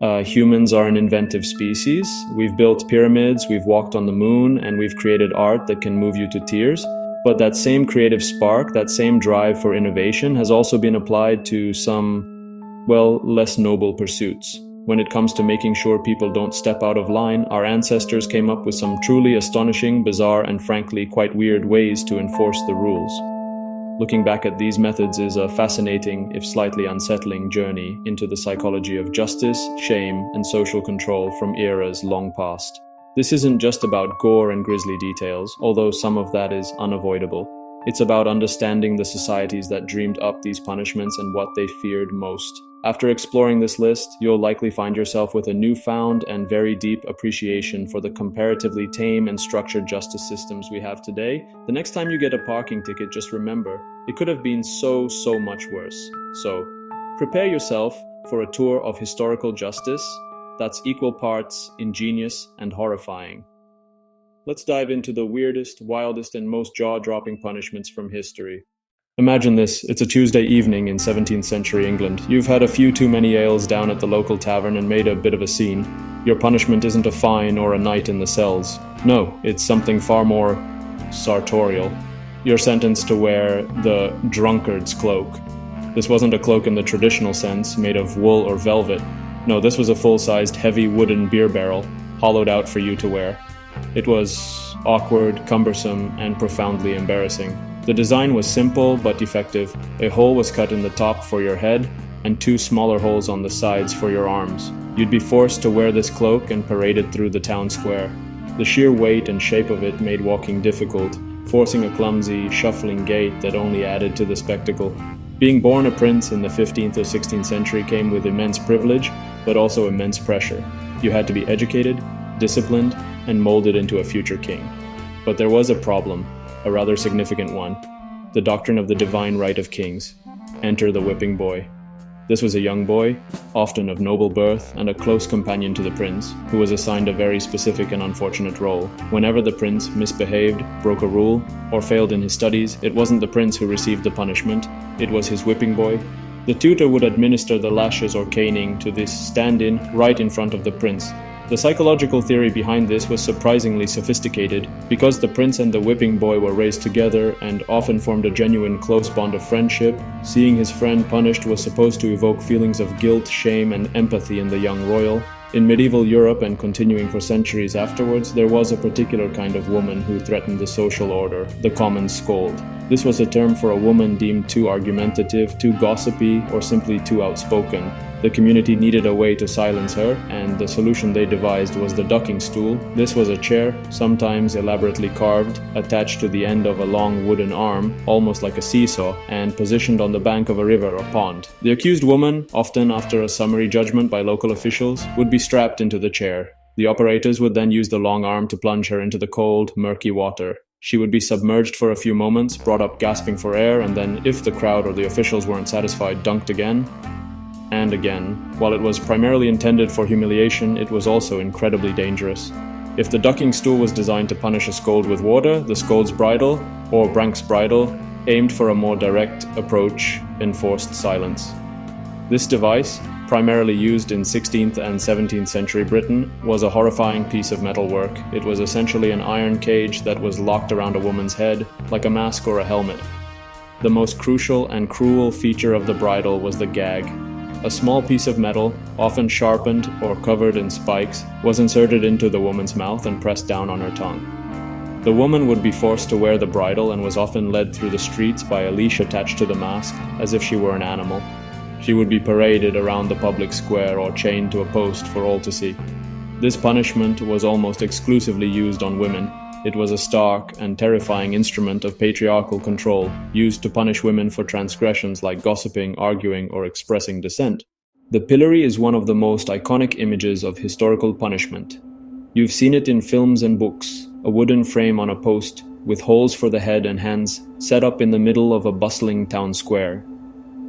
Humans are an inventive species. We've built pyramids, we've walked on the moon, and we've created art that can move you to tears. But that same creative spark, that same drive for innovation has also been applied to some, well, less noble pursuits. When it comes to making sure people don't step out of line, our ancestors came up with some truly astonishing, bizarre, and frankly quite weird ways to enforce the rules. Looking back at these methods is a fascinating, if slightly unsettling, journey into the psychology of justice, shame, and social control from eras long past. This isn't just about gore and grisly details, although some of that is unavoidable. It's about understanding the societies that dreamed up these punishments and what they feared most. After exploring this list, you'll likely find yourself with a newfound and very deep appreciation for the comparatively tame and structured justice systems we have today. The next time you get a parking ticket, just remember, it could have been so much worse. So, prepare yourself for a tour of historical justice that's equal parts ingenious and horrifying. Let's dive into the weirdest, wildest, and most jaw-dropping punishments from history. Imagine this, it's a Tuesday evening in 17th century England. You've had a few too many ales down at the local tavern and made a bit of a scene. Your punishment isn't a fine or a night in the cells. No, it's something far more sartorial. You're sentenced to wear the drunkard's cloak. This wasn't a cloak in the traditional sense, made of wool or velvet. No, this was a full-sized, heavy wooden beer barrel, hollowed out for you to wear. It was awkward, cumbersome, and profoundly embarrassing. The design was simple but effective. A hole was cut in the top for your head, and two smaller holes on the sides for your arms. You'd be forced to wear this cloak and parade it through the town square. The sheer weight and shape of it made walking difficult, forcing a clumsy, shuffling gait that only added to the spectacle. Being born a prince in the 15th or 16th century came with immense privilege, but also immense pressure. You had to be educated, disciplined, and molded into a future king. But there was a problem, a rather significant one. The doctrine of the divine right of kings. Enter the whipping boy. This was a young boy, often of noble birth and a close companion to the prince, who was assigned a very specific and unfortunate role. Whenever the prince misbehaved, broke a rule, or failed in his studies, it wasn't the prince who received the punishment, it was his whipping boy. The tutor would administer the lashes or caning to this stand-in right in front of the prince. The psychological theory behind this was surprisingly sophisticated. Because the prince and the whipping boy were raised together and often formed a genuine close bond of friendship, seeing his friend punished was supposed to evoke feelings of guilt, shame, and empathy in the young royal. In medieval Europe and continuing for centuries afterwards, there was a particular kind of woman who threatened the social order, the common scold. This was a term for a woman deemed too argumentative, too gossipy, or simply too outspoken. The community needed a way to silence her, and the solution they devised was the ducking stool. This was a chair, sometimes elaborately carved, attached to the end of a long wooden arm, almost like a seesaw, and positioned on the bank of a river or pond. The accused woman, often after a summary judgment by local officials, would be strapped into the chair. The operators would then use the long arm to plunge her into the cold, murky water. She would be submerged for a few moments, brought up gasping for air, and then, if the crowd or the officials weren't satisfied, dunked again and again. While it was primarily intended for humiliation, it was also incredibly dangerous. If the ducking stool was designed to punish a scold with water, the scold's bridle, or Brank's bridle, aimed for a more direct approach, enforced silence. This device, primarily used in 16th and 17th century Britain, was a horrifying piece of metalwork. It was essentially an iron cage that was locked around a woman's head, like a mask or a helmet. The most crucial and cruel feature of the bridle was the gag. A small piece of metal, often sharpened or covered in spikes, was inserted into the woman's mouth and pressed down on her tongue. The woman would be forced to wear the bridle and was often led through the streets by a leash attached to the mask, as if she were an animal. She would be paraded around the public square or chained to a post for all to see. This punishment was almost exclusively used on women. It was a stark and terrifying instrument of patriarchal control, used to punish women for transgressions like gossiping, arguing, or expressing dissent. The pillory is one of the most iconic images of historical punishment. You've seen it in films and books, a wooden frame on a post, with holes for the head and hands, set up in the middle of a bustling town square.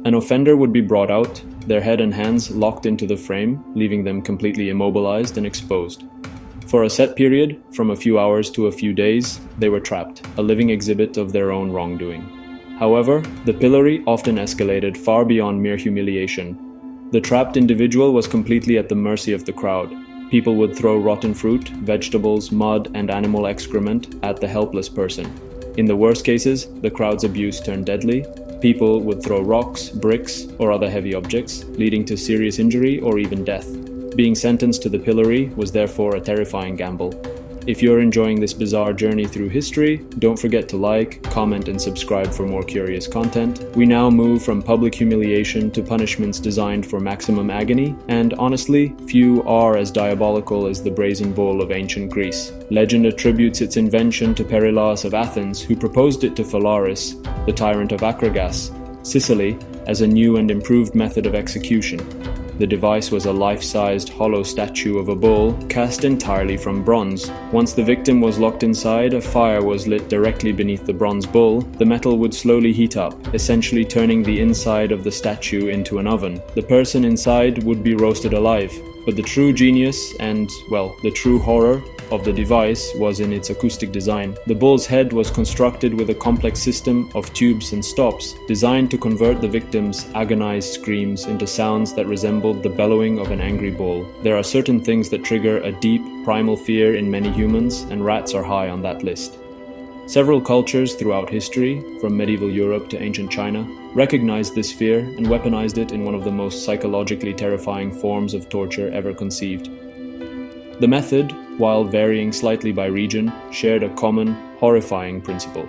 An offender would be brought out, their head and hands locked into the frame, leaving them completely immobilized and exposed. For a set period, from a few hours to a few days, they were trapped, a living exhibit of their own wrongdoing. However, the pillory often escalated far beyond mere humiliation. The trapped individual was completely at the mercy of the crowd. People would throw rotten fruit, vegetables, mud, and animal excrement at the helpless person. In the worst cases, the crowd's abuse turned deadly. People would throw rocks, bricks, or other heavy objects, leading to serious injury or even death. Being sentenced to the pillory was therefore a terrifying gamble. If you're enjoying this bizarre journey through history, don't forget to like, comment, and subscribe for more curious content. We now move from public humiliation to punishments designed for maximum agony, and honestly, few are as diabolical as the brazen bull of ancient Greece. Legend attributes its invention to Perilaus of Athens, who proposed it to Phalaris, the tyrant of Acragas, Sicily, as a new and improved method of execution. The device was a life-sized hollow statue of a bull cast entirely from bronze. Once the victim was locked inside, a fire was lit directly beneath the bronze bull. The metal would slowly heat up, essentially turning the inside of the statue into an oven. The person inside would be roasted alive. But the true genius and, well, the true horror of the device was in its acoustic design. The bull's head was constructed with a complex system of tubes and stops, designed to convert the victim's agonized screams into sounds that resembled the bellowing of an angry bull. There are certain things that trigger a deep, primal fear in many humans, and rats are high on that list. Several cultures throughout history, from medieval Europe to ancient China, recognized this fear and weaponized it in one of the most psychologically terrifying forms of torture ever conceived. The method, while varying slightly by region, shared a common, horrifying principle: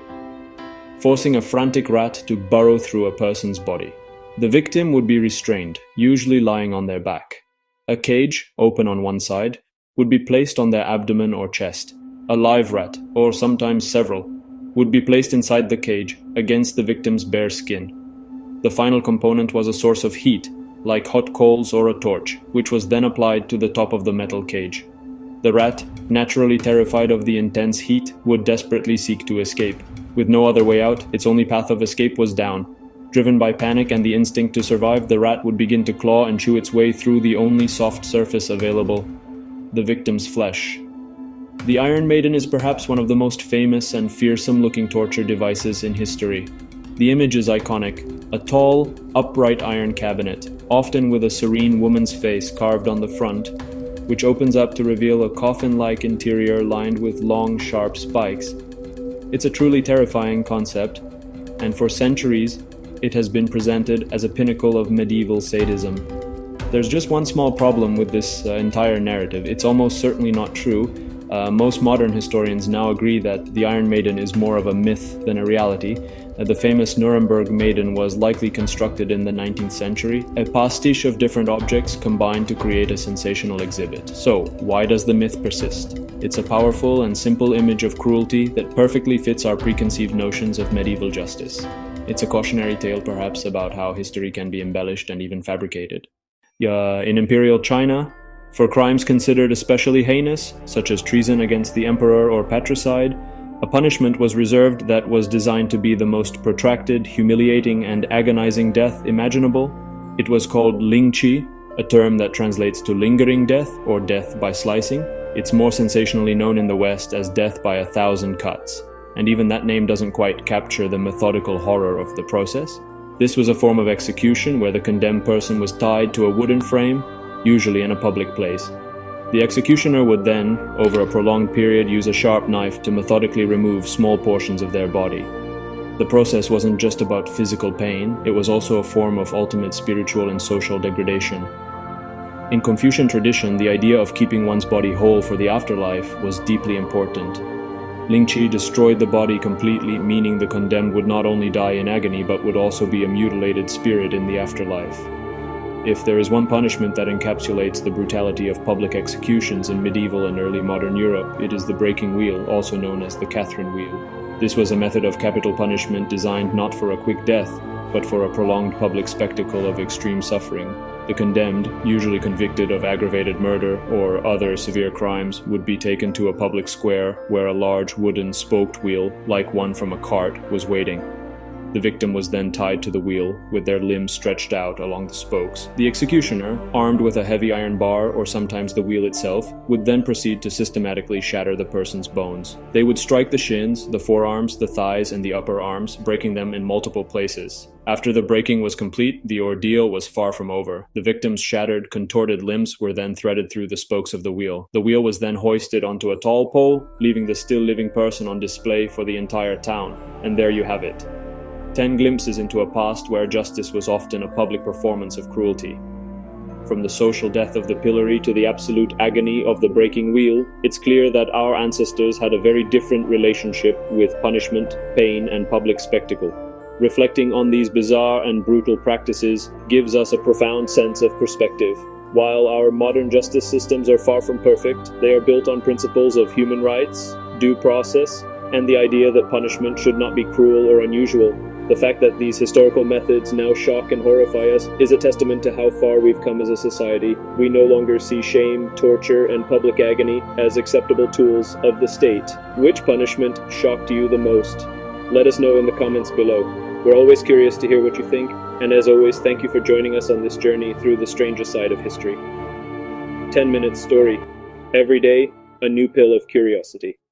forcing a frantic rat to burrow through a person's body. The victim would be restrained, usually lying on their back. A cage, open on one side, would be placed on their abdomen or chest. A live rat, or sometimes several, would be placed inside the cage, against the victim's bare skin. The final component was a source of heat, like hot coals or a torch, which was then applied to the top of the metal cage. The rat, naturally terrified of the intense heat, would desperately seek to escape. With no other way out, its only path of escape was down. Driven by panic and the instinct to survive, the rat would begin to claw and chew its way through the only soft surface available: the victim's flesh. The Iron Maiden is perhaps one of the most famous and fearsome-looking torture devices in history. The image is iconic: a tall, upright iron cabinet, often with a serene woman's face carved on the front, which opens up to reveal a coffin-like interior lined with long, sharp spikes. It's a truly terrifying concept, and for centuries, it has been presented as a pinnacle of medieval sadism. There's just one small problem with this entire narrative. It's almost certainly not true. Most modern historians now agree that the Iron Maiden is more of a myth than a reality. The famous Nuremberg Maiden was likely constructed in the 19th century, a pastiche of different objects combined to create a sensational exhibit. So, why does the myth persist? It's a powerful and simple image of cruelty that perfectly fits our preconceived notions of medieval justice. It's a cautionary tale, perhaps, about how history can be embellished and even fabricated. In Imperial China, for crimes considered especially heinous, such as treason against the emperor or patricide, a punishment was reserved that was designed to be the most protracted, humiliating, and agonizing death imaginable. It was called lingqi, a term that translates to lingering death or death by slicing. It's more sensationally known in the West as death by 1,000 cuts, and even that name doesn't quite capture the methodical horror of the process. This was a form of execution where the condemned person was tied to a wooden frame, usually in a public place. The executioner would then, over a prolonged period, use a sharp knife to methodically remove small portions of their body. The process wasn't just about physical pain, it was also a form of ultimate spiritual and social degradation. In Confucian tradition, the idea of keeping one's body whole for the afterlife was deeply important. Lingqi destroyed the body completely, meaning the condemned would not only die in agony but would also be a mutilated spirit in the afterlife. If there is one punishment that encapsulates the brutality of public executions in medieval and early modern Europe, it is the breaking wheel, also known as the Catherine wheel. This was a method of capital punishment designed not for a quick death, but for a prolonged public spectacle of extreme suffering. The condemned, usually convicted of aggravated murder or other severe crimes, would be taken to a public square where a large wooden spoked wheel, like one from a cart, was waiting. The victim was then tied to the wheel, with their limbs stretched out along the spokes. The executioner, armed with a heavy iron bar or sometimes the wheel itself, would then proceed to systematically shatter the person's bones. They would strike the shins, the forearms, the thighs, and the upper arms, breaking them in multiple places. After the breaking was complete, the ordeal was far from over. The victim's shattered, contorted limbs were then threaded through the spokes of the wheel. The wheel was then hoisted onto a tall pole, leaving the still living person on display for the entire town. And there you have it. 10 glimpses into a past where justice was often a public performance of cruelty. From the social death of the pillory to the absolute agony of the breaking wheel, it's clear that our ancestors had a very different relationship with punishment, pain, and public spectacle. Reflecting on these bizarre and brutal practices gives us a profound sense of perspective. While our modern justice systems are far from perfect, they are built on principles of human rights, due process, and the idea that punishment should not be cruel or unusual. The fact that these historical methods now shock and horrify us is a testament to how far we've come as a society. We no longer see shame, torture, and public agony as acceptable tools of the state. Which punishment shocked you the most? Let us know in the comments below. We're always curious to hear what you think, and as always, thank you for joining us on this journey through the stranger side of history. 10 Minute Story. Every day, a new pill of curiosity.